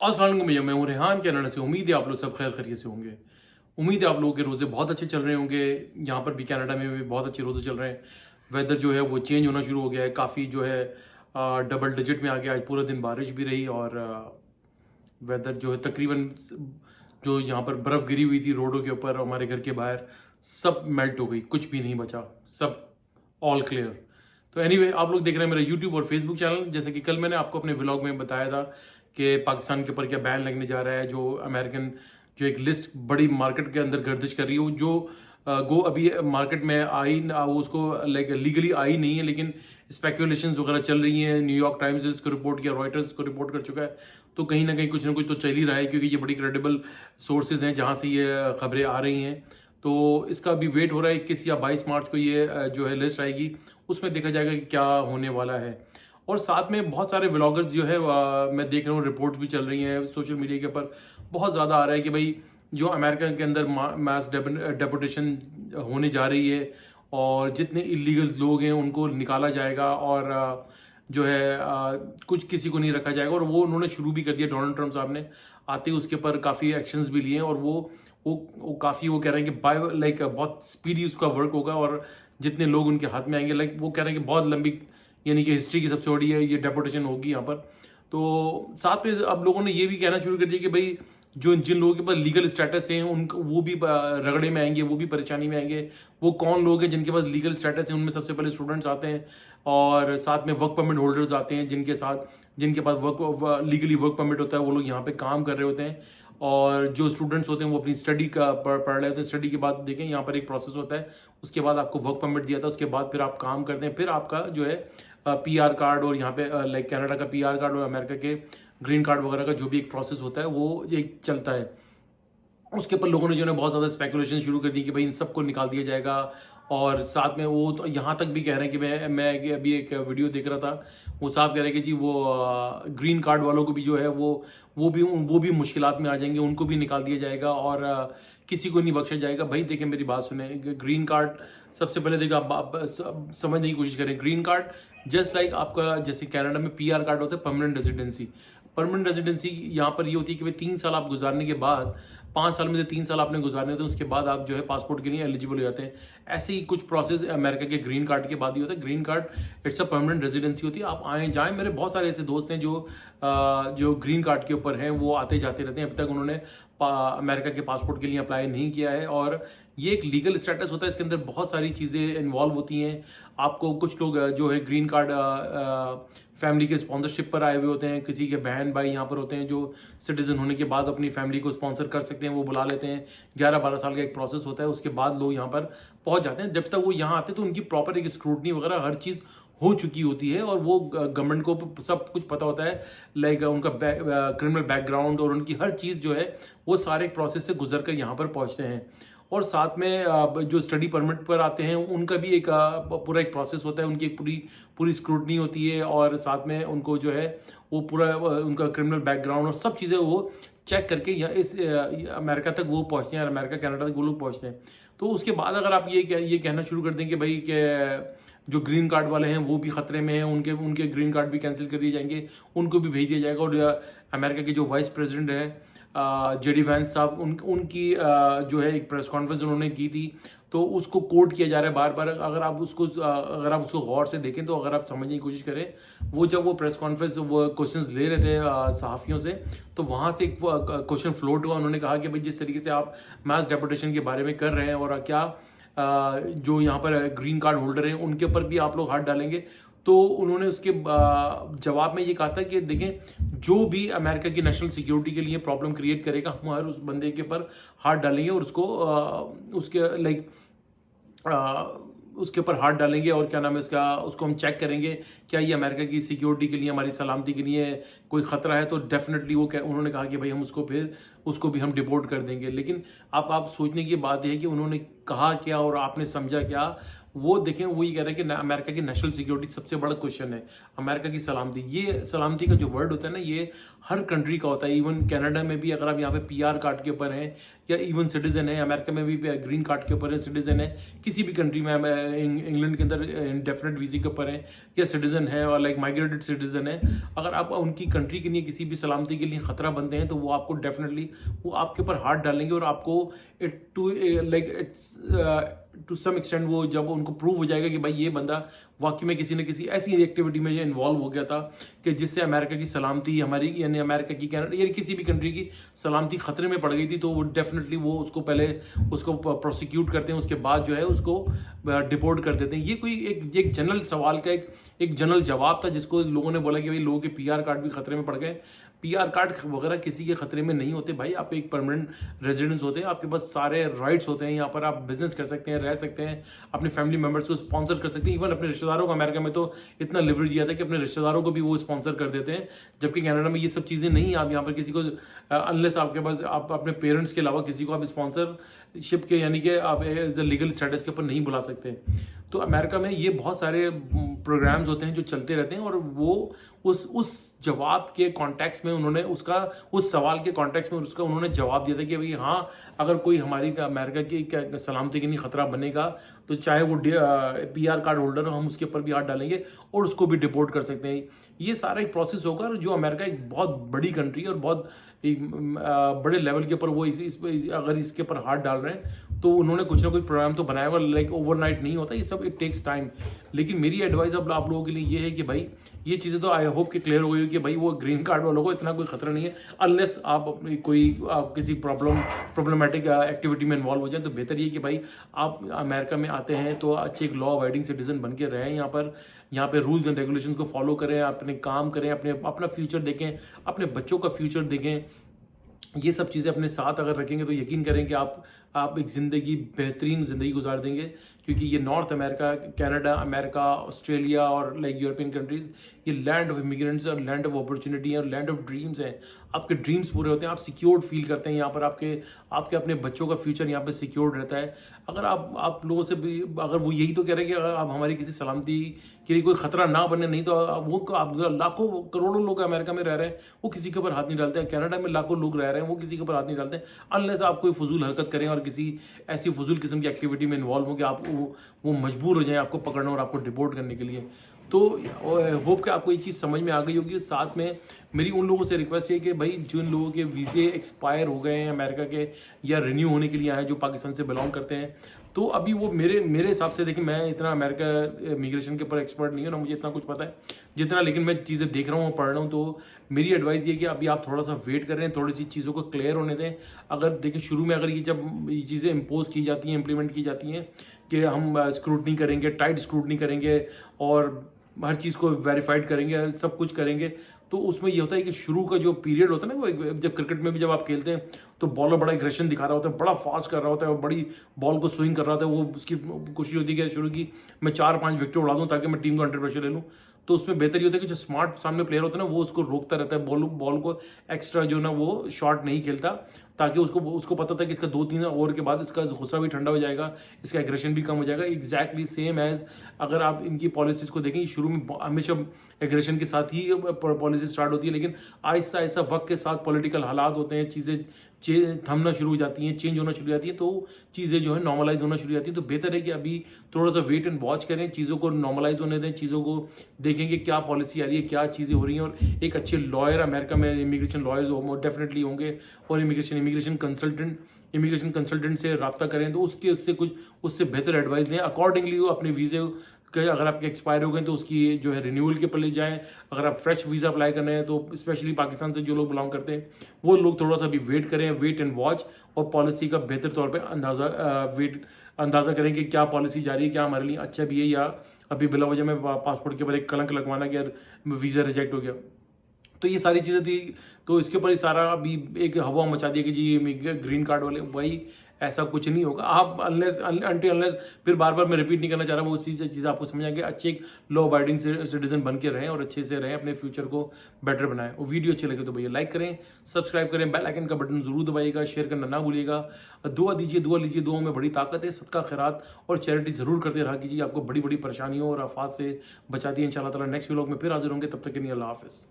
अस्सलाम वालेकुम भैया, मैं हूँ रेहान कनाडा से। उम्मीद है आप लोग सब खैर खैरियत से होंगे। उम्मीद है आप लोगों के रोज़े बहुत अच्छे चल रहे होंगे। यहाँ पर भी कनाडा में भी बहुत अच्छे रोज़े चल रहे हैं। वेदर जो है वो चेंज होना शुरू हो गया है, काफ़ी जो है डबल डिजिट में आ गया। आज पूरा दिन बारिश भी रही और वेदर जो है तकरीबन जो यहाँ पर बर्फ़ गिरी हुई थी रोडों के ऊपर, हमारे घर के बाहर, सब मेल्ट हो गई, कुछ भी नहीं बचा, सब ऑल क्लियर। तो एनीवे आप लोग देख रहे हैं मेरा यूट्यूब और फेसबुक चैनल। जैसे कि कल मैंने आपको अपने व्लॉग में बताया था कि पाकिस्तान के ऊपर क्या बैन लगने जा रहा है, जो अमेरिकन जो एक लिस्ट बड़ी मार्केट के अंदर गर्दिश कर रही है, जो गो अभी मार्केट में आई वो उसको लाइक लीगली आई नहीं है, लेकिन स्पेकुलेशंस वगैरह चल रही हैं। न्यूयॉर्क टाइम्स इसको रिपोर्ट किया, रॉयटर्स को रिपोर्ट कर चुका है। तो कहीं ना कुछ तो चल ही रहा है, क्योंकि ये बड़ी क्रेडिबल सोर्सेज हैं जहाँ से ये खबरें आ रही हैं। तो इसका अभी वेट हो रहा है, 21 या 22 मार्च को ये जो है लिस्ट आएगी, उसमें देखा जाएगा कि क्या होने वाला है। और साथ में बहुत सारे व्लॉगर्स जो है मैं देख रहा हूँ, रिपोर्ट्स भी चल रही हैं सोशल मीडिया के ऊपर। बहुत ज़्यादा आ रहा है कि भाई जो अमेरिका के अंदर मास डेपोटेशन होने जा रही है और जितने इलीगल लोग हैं उनको निकाला जाएगा और जो है कुछ किसी को नहीं रखा जाएगा। और वो उन्होंने शुरू भी कर दिया, डोनाल्ड ट्रम्प साहब ने आते ही उसके ऊपर काफ़ी एक्शंस भी लिए हैं। और वो काफ़ी वो कह रहे हैं कि बाय लाइक बहुत स्पीडी उसका वर्क होगा और जितने लोग उनके हाथ में आएंगे, लाइक वो कह रहे हैं कि बहुत लंबी, यानी कि हिस्ट्री की सबसे बड़ी है ये डेपोटेशन होगी यहाँ पर। तो साथ में अब लोगों ने ये भी कहना शुरू कर दिया कि भाई जो जिन लोगों के पास लीगल स्टेटस है उनको वो भी रगड़े में आएंगे, वो भी परेशानी में आएंगे। वो कौन लोग हैं जिनके पास लीगल स्टेटस है? उनमें सबसे पहले स्टूडेंट्स आते हैं और साथ में वर्क परमिट होल्डर्स आते हैं, जिनके पास लीगली वर्क परमिट होता है। वो लोग यहाँ पे काम कर रहे होते हैं और जो स्टूडेंट्स होते हैं वो अपनी स्टडी का पढ़ रहे होते हैं। स्टडी के बाद देखें यहाँ पर एक प्रोसेस होता है, उसके बाद आपको वर्क परमिट दिया था, उसके बाद फिर आप काम करते हैं, फिर आपका जो है पीआर कार्ड और यहाँ पे लाइक कनाडा का पीआर कार्ड और अमेरिका के ग्रीन कार्ड वगैरह का जो भी एक प्रोसेस होता है वो एक चलता है। उसके ऊपर लोगों ने जो है बहुत ज़्यादा स्पेकुलेशन शुरू कर दी कि भाई इन सबको निकाल दिया जाएगा। और साथ में वो तो यहाँ तक भी कह रहे हैं कि मैं अभी एक वीडियो देख रहा था, वो साहब कह रहे हैं कि जी वो ग्रीन कार्ड वालों को भी जो है वो भी मुश्किलात में आ जाएंगे, उनको भी निकाल दिया जाएगा और किसी को नहीं बख्शा जाएगा। भाई देखें मेरी बात सुने, ग्रीन कार्ड सबसे पहले देखो आप समझने की कोशिश करें। ग्रीन कार्ड जस्ट लाइक आपका जैसे कनाडा में पीआर कार्ड होता है, परमानेंट रेजिडेंसी। परमानेंट रेजिडेंसी यहाँ पर ये होती है कि भाई 3 साल आप गुजारने के बाद, 5 साल में से 3 साल आपने गुजारने होते हैं, उसके बाद आप जो है पासपोर्ट के लिए एलिजिबल हो जाते हैं। ऐसे ही कुछ प्रोसेस अमेरिका के ग्रीन कार्ड के बाद ही होता है। Green card it's a permanent residency होती है, आप आए जाएं। मेरे बहुत सारे ऐसे दोस्त हैं जो ग्रीन कार्ड के ऊपर हैं, वो आते जाते रहते हैं। अभी तक उन्होंने अमेरिका के पासपोर्ट के लिए अप्लाई नहीं किया है। और ये एक लीगल स्टेटस होता है, इसके अंदर बहुत सारी चीज़ें इन्वॉल्व होती हैं। आपको कुछ लोग जो है ग्रीन कार्ड फैमिली के स्पॉन्सरशिप पर आए हुए होते हैं, किसी के बहन भाई यहाँ पर होते हैं जो सिटीजन होने के बाद अपनी फैमिली को स्पॉन्सर कर सकते हैं, वो बुला लेते हैं। 11-12 साल का एक प्रोसेस होता है, उसके बाद लोग यहाँ पर पहुँच जाते हैं। जब तक वो यहाँ आते हैं तो उनकी प्रॉपर एक स्क्रूटनी वगैरह हर चीज़ हो चुकी होती है और वो गवर्नमेंट को सब कुछ पता होता है, लाइक उनका क्रिमिनल बैकग्राउंड और उनकी हर चीज़ जो है वो सारे प्रोसेस से गुजर कर यहाँ पर पहुँचते हैं। और साथ में जो स्टडी परमिट पर आते हैं उनका भी एक पूरा एक प्रोसेस होता है, उनकी एक पूरी स्क्रूटनी होती है और साथ में उनको जो है वो पूरा उनका क्रिमिनल बैकग्राउंड और सब चीज़ें वो चेक करके इस अमेरिका तक वो पहुँचते हैं, अमेरिका कनाडा तक वो लोग पहुँचते हैं। तो उसके बाद अगर आप ये कहना शुरू कर दें कि भाई कि जो ग्रीन कार्ड वाले हैं वो भी खतरे में हैं, उनके ग्रीन कार्ड भी कैंसिल कर दिए जाएंगे, उनको भी भेज दिया जाएगा। और अमेरिका के जो वाइस प्रेसिडेंट हैं जेडी वैंस साहब, उनकी जो है एक प्रेस कॉन्फ्रेंस उन्होंने की थी, तो उसको कोट किया जा रहा है बार बार। अगर आप उसको गौर से देखें, तो अगर आप समझने की कोशिश करें, वो जब वो प्रेस कॉन्फ्रेंस वो क्वेश्चंस ले रहे थे सहाफ़ियों से, तो वहाँ से एक क्वेश्चन फ्लोट हुआ। उन्होंने कहा कि भाई जिस तरीके से आप मास डेपोटेशन के बारे में कर रहे हैं और क्या जो यहाँ पर ग्रीन कार्ड होल्डर हैं उनके ऊपर भी आप लोग हाथ डालेंगे। तो उन्होंने उसके जवाब में ये कहा था कि देखें, जो भी अमेरिका की नेशनल सिक्योरिटी के लिए प्रॉब्लम क्रिएट करेगा, हम हर उस बंदे के ऊपर हाथ डालेंगे और उसको उसके लाइक उसके ऊपर हाथ डालेंगे और क्या नाम है उसको हम चेक करेंगे क्या ये अमेरिका की सिक्योरिटी के लिए, हमारी सलामती के लिए कोई खतरा है। तो डेफिनेटली उन्होंने कहा कि भाई हम उसको भी हम डिपोर्ट कर देंगे। लेकिन आप सोचने की बात यह है कि उन्होंने कहा क्या और आपने समझा क्या। वो देखें, वो ये कह रहे हैं कि अमेरिका की नेशनल सिक्योरिटी सबसे बड़ा क्वेश्चन है, अमेरिका की सलामती। ये सलामती का जो वर्ड होता है ना, ये हर कंट्री का होता है। इवन कनाडा में भी अगर आप यहाँ पे पीआर कार्ड के ऊपर हैं या इवन सिटीजन है, अमेरिका में भी ग्रीन कार्ड के ऊपर है, सिटीजन है, किसी भी कंट्री में इंग्लैंड के अंदर इंडेफिनिट वीजे के ऊपर है या सिटीजन है और लाइक माइग्रेटेड सिटीजन है, अगर आप उनकी कंट्री के लिए किसी भी सलामती के लिए खतरा बनते हैं तो वो आपको डेफिनेटली वो आपके ऊपर हाथ डालेंगे और आपको टू सम एक्सटेंट वो जब उनको प्रूव हो जाएगा कि भाई ये बंदा वाकई में किसी न किसी ऐसी एक्टिविटी में इन्वॉल्व हो गया था कि जिससे अमेरिका की सलामती, हमारी यानी अमेरिका की कनाडा या किसी भी कंट्री की सलामती खतरे में पड़ गई थी, तो वो डेफिनेटली वो उसको पहले उसको प्रोसिक्यूट करते हैं, उसके बाद जो है उसको डिपोर्ट कर देते हैं। ये कोई एक जनरल सवाल का एक जनरल जवाब था जिसको लोगों ने बोला कि भाई लोगों के पीआर कार्ड भी खतरे में पड़ गए। पीआर कार्ड वगैरह किसी के खतरे में नहीं होते भाई, आप एक परमानेंट रेजिडेंस होते हैं, आपके पास सारे राइट्स होते हैं, यहाँ पर आप बिजनेस कर सकते हैं, रह सकते हैं, अपने फैमिली मेंबर्स को स्पॉन्सर कर सकते हैं, इवन अपने रिश्तेदारों को। अमेरिका में तो इतना लिवरेज दिया था कि अपने रिश्तेदारों को भी वो स्पॉन्सर कर देते हैं, जबकि कनाडा में ये सब चीज़ें नहीं। आप यहाँ पर किसी को अनलेस आपके पास आप अपने पेरेंट्स के अलावा किसी को आप स्पॉन्सरशिप के यानी कि आप एज अ लीगल स्टेटस के ऊपर नहीं बुला सकते। तो अमेरिका में ये बहुत सारे प्रोग्राम्स होते हैं जो चलते रहते हैं और वो उस जवाब के कॉन्टेक्स्ट में उन्होंने उस सवाल के कॉन्टेक्स्ट में उसका उन्होंने जवाब दिया था कि भाई हाँ, अगर कोई हमारी अमेरिका की सलामती के लिए खतरा बनेगा तो चाहे वो पीआर कार्ड होल्डर हो, हम उसके ऊपर भी हाथ डालेंगे और उसको भी डिपोर्ट कर सकते हैं। ये सारा एक प्रोसेस होगा जो अमेरिका एक बहुत बड़ी कंट्री है और बहुत एक बड़े लेवल के ऊपर वो अगर इसके ऊपर हाथ डाल रहे हैं तो उन्होंने कुछ ना कुछ प्रोग्राम तो बनाया हुआ, लाइक ओवरनाइट नहीं होता ये सब, इट टेक्स टाइम। लेकिन मेरी एडवाइस अब आप लोगों के लिए ये है कि भाई ये चीज़ें तो आई होप कि क्लियर हो गई कि भाई वो ग्रीन कार्ड वालों को इतना कोई खतरा नहीं है, अनलेस आप अपनी आप किसी प्रॉब्लमेटिक एक्टिविटी में इन्वॉल्व हो जाए। तो बेहतर ये कि भाई आप अमेरिका में आते हैं तो अच्छे एक लॉ अबाइडिंग सिटीजन बन के रहें, यहाँ पे रूल्स एंड रेगुलेशंस को फॉलो करें, अपने काम करें, अपना फ्यूचर देखें, अपने बच्चों का फ्यूचर देखें। ये सब चीज़ें अपने साथ अगर रखेंगे तो यकीन करें कि आप एक ज़िंदगी बेहतरीन ज़िंदगी गुजार देंगे, क्योंकि ये north America, Canada, America, Australia और लाइक यूरोपियन कंट्रीज़, ये लैंड ऑफ इमिग्रेंट्स और लैंड ऑफ अपॉर्चुनिटी है और लैंड ऑफ ड्रीम्स हैं। आपके ड्रीम्स पूरे होते हैं, आप सिक्योर्ड फील करते हैं यहाँ पर, आपके अपने बच्चों का फ्यूचर यहाँ पे सिक्योर्ड रहता है। अगर आप लोगों से भी अगर वो यही तो कह रहे हैं कि अगर आप हमारी किसी सलामती के लिए कोई खतरा ना बने, नहीं तो वो आप लाखों करोड़ों लोग अमेरिका में रह रहे हैं, वो किसी के ऊपर हाथ नहीं डालते हैं। कनाडा में लाखों लोग रह रहे हैं, वो किसी के ऊपर हाथ नहीं डालते हैं, अनलेस आप कोई फजूल हरकत करें और किसी ऐसी फजूल किस्म की एक्टिविटी में इन्वॉल्व हो कि आप वो मजबूर हो जाए आपको पकड़ने और आपको डिपोर्ट करने के लिए। तो होप कि आपको ये चीज़ समझ में आ गई होगी। साथ में मेरी उन लोगों से रिक्वेस्ट है कि भाई जिन लोगों के वीज़े एक्सपायर हो गए हैं अमेरिका के या रिन्यू होने के लिए आए हैं, जो पाकिस्तान से बिलोंग करते हैं, तो अभी वो मेरे हिसाब से देखिए, मैं इतना अमेरिका इमिग्रेशन के ऊपर एक्सपर्ट नहीं हूँ ना, मुझे इतना कुछ पता है जितना, लेकिन मैं चीज़ें देख रहा हूँ, पढ़ रहा हूँ। तो मेरी एडवाइस ये कि अभी आप थोड़ा सा वेट करें, थोड़ी सी चीज़ों को क्लियर होने दें। अगर देखिए शुरू में अगर जब ये चीज़ें इम्पोज की जाती हैं, इम्प्लीमेंट की जाती हैं कि हम स्क्रूटनी करेंगे, टाइट स्क्रूटनी करेंगे और हर चीज़ को वेरीफाइड करेंगे, सब कुछ करेंगे, तो उसमें ये होता है कि शुरू का जो पीरियड होता है ना, वो जब क्रिकेट में भी जब आप खेलते हैं तो बॉलर बड़ा एग्रेशन दिखा रहा होता है, बड़ा फास्ट कर रहा होता है और बड़ी बॉल को स्विंग कर रहा होता है, वो उसकी कोशिश होती है कि शुरू की मैं 4-5 विकेट उड़ा दूं ताकि मैं टीम को अंडर प्रेशर ले लूं। तो उसमें बेहतर ये होता है कि जो स्मार्ट सामने प्लेयर होता है ना, वो उसको रोकता रहता है, बॉल को एक्स्ट्रा जो ना वो शॉट नहीं खेलता, ताकि उसको पता था कि इसका 2-3 ओवर के बाद इसका गुस्सा भी ठंडा हो जाएगा, इसका एग्रेशन भी कम हो जाएगा। एग्जैक्टली सेम एज अगर आप इनकी पॉलिसीज को देखें, शुरू में हमेशा एग्रेशन के साथ ही पॉलिसी स्टार्ट होती है, लेकिन आहिस्ता आहिस्ता वक्त के साथ पॉलिटिकल हालात होते हैं, चीज़ें थमना शुरू हो जाती हैं, चेंज होना शुरू हो जाती है, तो चीज़ें जो है नॉर्मलाइज होना शुरू हो जाती है। तो बेहतर है कि अभी थोड़ा सा वेट एंड वॉच करें, चीज़ों को नॉर्मलाइज होने दें, चीज़ों को देखेंगे क्या पॉलिसी आ रही है, क्या चीज़ें हो रही हैं। और एक अच्छे लॉयर अमेरिका में इमिग्रेशन लॉयर्स डेफिनेटली होंगे, और इमिग्रेशन कंसल्टेंट से रब्ता करें तो उससे बेहतर एडवाइस लें, अकॉर्डिंगली वो अपने वीज़े अगर आपके एक्सपायर हो गए तो उसकी जो है रिन्यूअल के पर ले जाएं। अगर आप फ्रेश वीज़ा अप्लाई करना है तो स्पेशली पाकिस्तान से जो लोग बिलोंग करते हैं वो लोग थोड़ा सा भी वेट करें, वेट एंड वॉच, और पॉलिसी का बेहतर तौर पे अंदाज़ा करें कि क्या पॉलिसी जा रही है, क्या हमारे लिए अच्छा भी है, या अभी बिला वजह में पासपोर्ट के ऊपर एक कलंक लगवाना कि यार वीज़ा रिजेक्ट हो गया। तो ये सारी चीज़ें थी, तो इसके ऊपर ही सारा अभी एक हवा मचा दिया कि जी ग्रीन कार्ड वाले, भाई ऐसा कुछ नहीं होगा। आप अनलेस फिर बार बार मैं रिपीट नहीं करना चाह रहा, वो उसी चीज़ आपको समझ आएंगे। अच्छे एक लॉ अबाइडिंग सिटीजन बन के रहें और अच्छे से रहें, अपने फ्यूचर को बेटर बनाएं। वो वीडियो अच्छी लगे तो भैया लाइक करें, सब्सक्राइब करें, बेल आइकन का बटन जरूर दबाइएगा, शेयर करना ना भूलिएगा। दुआ दीजिए, दुआ लीजिए, दुआ में बड़ी ताकत है। सदका खैरात और चैरिटी जरूर करते रहा कीजिए, आपको बड़ी बड़ी परेशानियों और आफात से बचाती है। इंशाल्लाह ताला नेक्स्ट व्लॉग में फिर हाजिर होंगे, तब तक के लिए अल्लाह हाफिज़।